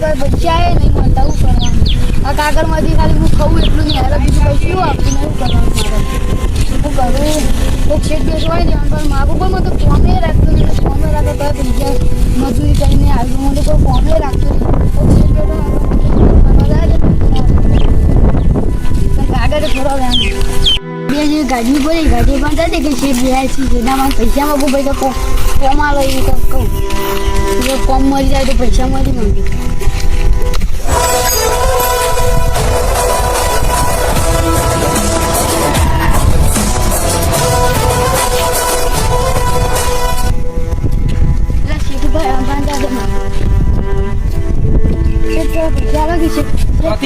તો પૈસા એ નહીં મળતા હું કરવાનું આ કાગળમાંથી ખાલી હું ખાઉં એટલું નહીં યાર બીજું કઈ શું આપતું નહીં કરવાનું મારે હું કરું કોઈક શેઠ બેસ હોય ને પણ માગું પણ મને તો કોમે રાખતું નહીં કોમે રાખે તો પૈસા મજૂરી કરીને આવ્યું મને કોઈ કોમે રાખતું નહીં કોઈક શેઠ બેઠો કાગળ ફરવા બે જે ગાડી બોલી ગાડી પણ થાય કે શેઠ બેહાય છે જેનામાં પૈસા માગું ભાઈ તો કોમા લઈ તો કહું જો કોમ મળી જાય તો પૈસા મળી માંગે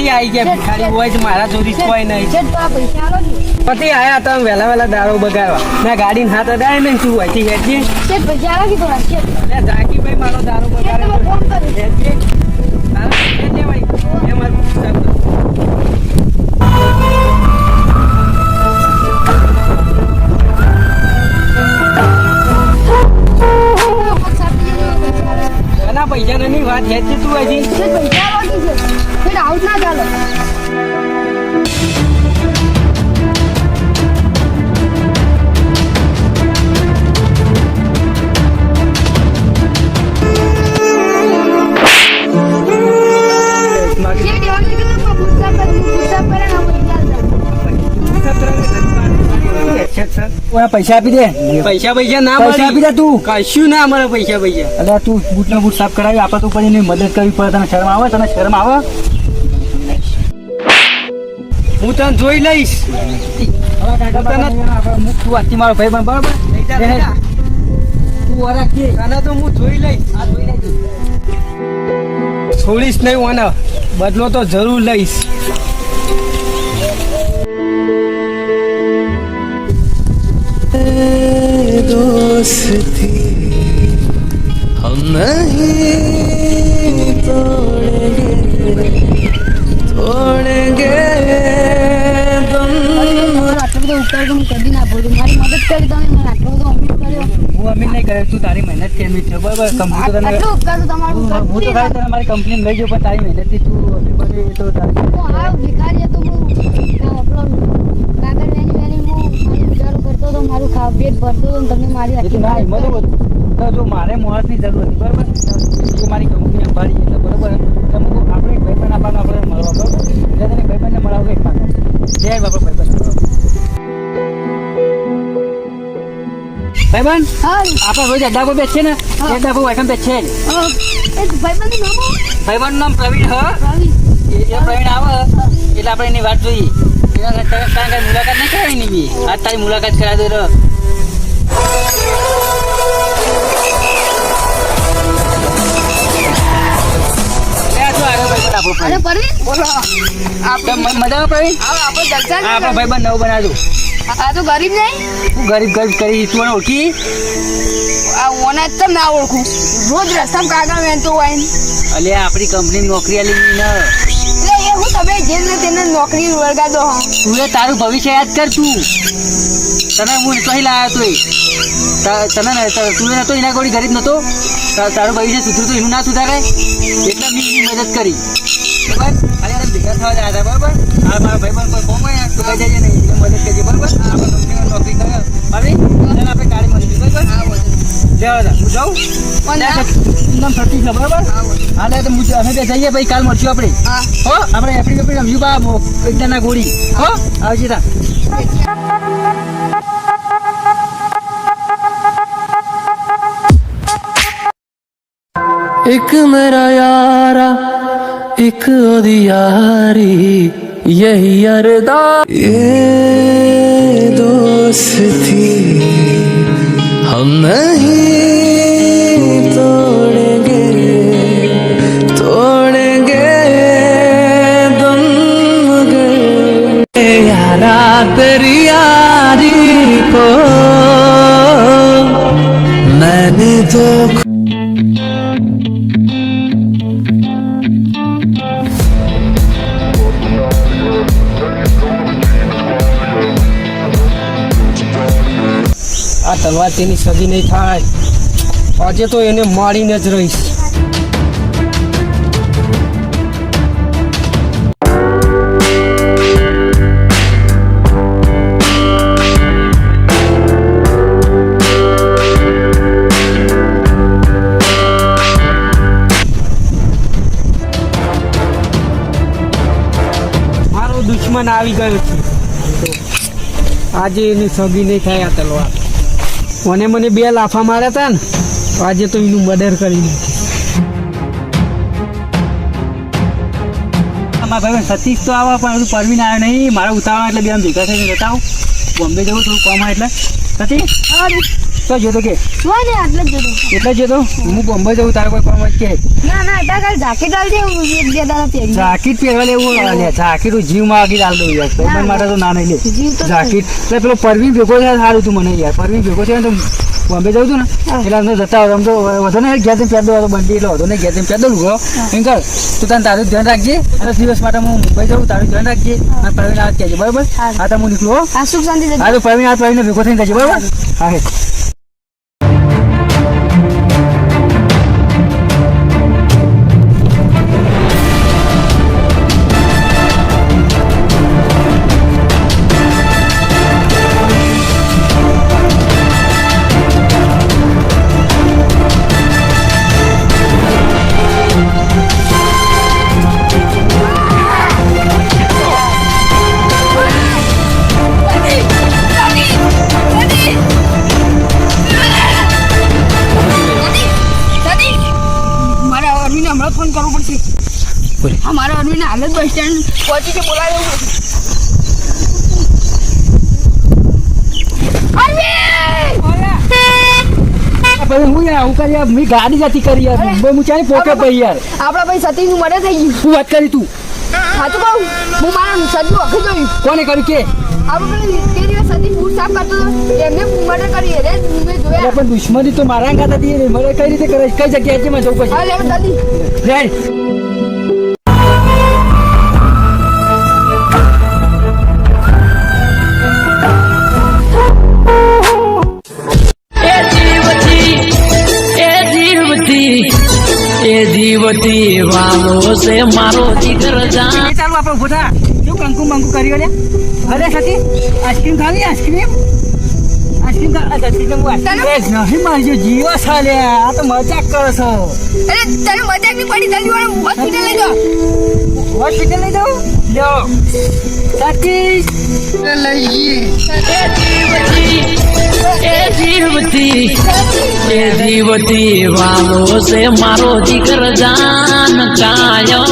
આવી ગયા ભિખારી હોય જ મારા જોડી કોઈ નહીં પતિ આયા હતા વહેલા વહેલા દારૂ બગાડવા ના ગાડી ના હાથ અડાય ને શું હોય હેઠી જાકી ભાઈ મારો દારૂ બગાડે પૈસા ની વાત હેઠી તું હજી આઉટ ના ચાલો પૈસા આપી દે પૈસા ના પૈસા આપી દે તું કશું ના મળે પૈસા એટલે તું બૂટ નો બૂટ સાફ કરાવી આપડે તું પછી મદદ કરવી પડે તને શરમ આવે હું તને જોઈ લઈશ તું વાંચી મારો ભાઈ બરાબર તો હું જોઈ લઈશ છોડીશ નહીં મને બદલો તો જરૂર લઈશ दोस्ती हम नहीं तोड़ेंगे આટલું બધું ઉપકાર તો હું કદી ના બોલું મારી મદદ કરી તમે મને આટલું બધું અમીર કર્યો હું અમીર નહીં કર્યો તું તારી મહેનત કેમી છે બરાબર કમ્પ્યુટર આટલું ઉપકાર તો તમારું હું તો ખાલી તને મારી કંપની લઈ જાઉં પણ તારી મહેનતથી તું અમીર બને તો તારી હા ભિખારી હતો હું કાગળ વેની હું મારું વિચારો કરતો હતો મારું પેટ ભરતો હતો તમને મારી આખી ના બરોબર જો મારે મોહરની જરૂર હતી બરાબર એ મારી કંપની અંબાડી એટલે બરોબર તમે આપણે એક ભાઈબંધ આપવાનું આપણે મળવા બરોબર એટલે તને ભાઈબંધને મળાવું એક પાક જય બાપા ભાઈબંધ ભાઈબંધ હા આપણે રોજ અડ્ડા પર બેસીએ ને અડ્ડા પર વાઈકમ બેસીએ ભાઈબંધનું નામ પ્રવીણ એ પ્રવીણ આવે એટલે આપણે એની વાત જોઈએ કારણ કે મુલાકાત નહીં કરાવી નહીં આજ તારી મુલાકાત કરાવી દો મજામાં પ્રવીણ આપડે ભાઈબંધ નવું બનાવજો આ તો ગરીબ નહીં હું ગરીબ કરી તું ઓળખી આ ઓના જ ના ઓળખું રોજ રસ્તામાં કાગળ વેચતો હોય અલે આપણી કંપની નોકરી આલી ને એટલે એ હું તમે જેને તેને નોકરી વળગાડો હા તું તારું ભવિષ્ય યાદ કર તું તને હું કહી લાવ્યો તો તને તું નતો એના કોઈ ગરીબ નતો તારું ભવિષ્ય સુધરું તો એનું ના સુધારે એટલે મેં એની મદદ કરી બરાબર અરે ભેગા થવા જાય હતા બરાબર આ મારા ભાઈબંધ કોઈ કોમ હોય તો કહી જઈએ નહીં મદદ કરજે બરાબર આપણે કંપનીમાં નોકરી કરે હવે આપણે ગાડી મળી બરાબર જવા હું જાઉં એકદમ સતી છે બરાબર હા તો અમે બે જઈએ ભાઈ કાલ મળશું આપણે હો આપણે એપ્રિલ રમ્યું બા એકદમ ગોળી હો આવજે તા एक मेरा यारा एक ओदी यारी यही अरदा ये दोस्ती हम नहीं तोड़ेंगे दम मगर यारा तेरी यारी को मैंने तो આ તલવાર તેની સદી નહીં થાય આજે તો એને મારીને જ રહીશ મને આવી ગયો છે આજે એની સગી નહીં થાય આ તલવાર. મને 2 લાફા માર્યા હતા ને આજે તો એનું મર્ડર કરી નાખ્યું. મારા ભાઈ સતીશ તો આવા પણ હજુ પરવીન આવ્યો નહીં. મારા ઉતાવળ એટલે બે આમ ભેગા થઈને જતા આવું. બોમ્બે જવું થોડું કામ આવે એટલે. સતીશ તો જોતો કે શું ને આટલે જ જતો. એટલે જ તો હું બોમ્બે જવું તારે કોઈ કામ જ કે ના ના તારે જાકેટ આલ દે 1-2 દાડા પહેરી. જાકીટ પહેરવા લેવું લે જાકીટ જીવમાં આગી ડાલ દઉં યાર ભાઈ માટે તો ના નહીં લે જીવ તો જાકીટ એટલે પેલો પરવીન ભેગો છે સારું તું મને યાર પરવીન ભેગો છે ને તો બોમ્બે જવું હતું ને એટલે અમને જતા હોય આમ તો વધુ ને ઘેર તેમ પેદો હતો બંડી એટલે વધુ ને ઘેર તેમ પેદો લુગો એમ કર તું તને તારું ધ્યાન રાખજે અને દિવસ માટે હું મુંબઈ જાઉં તારું ધ્યાન રાખજે અને પ્રવીણ હાથ કહેજે બરાબર. હા તો હું નીકળું હો. આ સુખ શાંતિ જજો. હા તો પ્રવીણ હાથ પ્રવીણને ભેગો થઈને જજે બરાબર. હા હે ફોન કરવો પડશે. અમારા અરવિંદ હાલ જ બસ સ્ટેન્ડ પહોંચી કે બોલાવ્યો. હું યાર હું કરી યાર મેં ગાડી જતી કરી યાર મુંબઈ હું ચાલી પોકે પઈ યાર આપણા ભાઈ સતીશ નું મર્ડર થઈ ગયું. શું વાત કરી તું સાચું કહું હું મારા સજ્જુ અખી જોયું. કોને કર્યું કે આપણે તે દિવસ સતીશ બૂટ સાફ કરતો હતો એમને મર્ડર કરી રે મેં જોયા. પણ દુશ્મની તો મારા અંગાત હતી મને કઈ રીતે કરે કઈ જગ્યાએ છે મેં જવું પછી હા લે દાદી ફ્રેન્ડ એ જીવતી વાલો છે મારો જીગર જાન. ચાલો આપણે ઉભો થા શું કંકુ બંકુ કર્યો લે અરે સતી આઈસ્ક્રીમ ખાવી આઈસ્ક્રીમ નહીં મારજો જીવો સાલે આ તો મજાક કરો છો. અરે તને મજાક ની પડી જલ્દી વાળો હોસ્પિટલ લઈ જાઓ. હોસ્પિટલ લઈ જાઉં લ્યો સતીશ એ જીવતી વાલો છે મારો જીગર જાન કાયો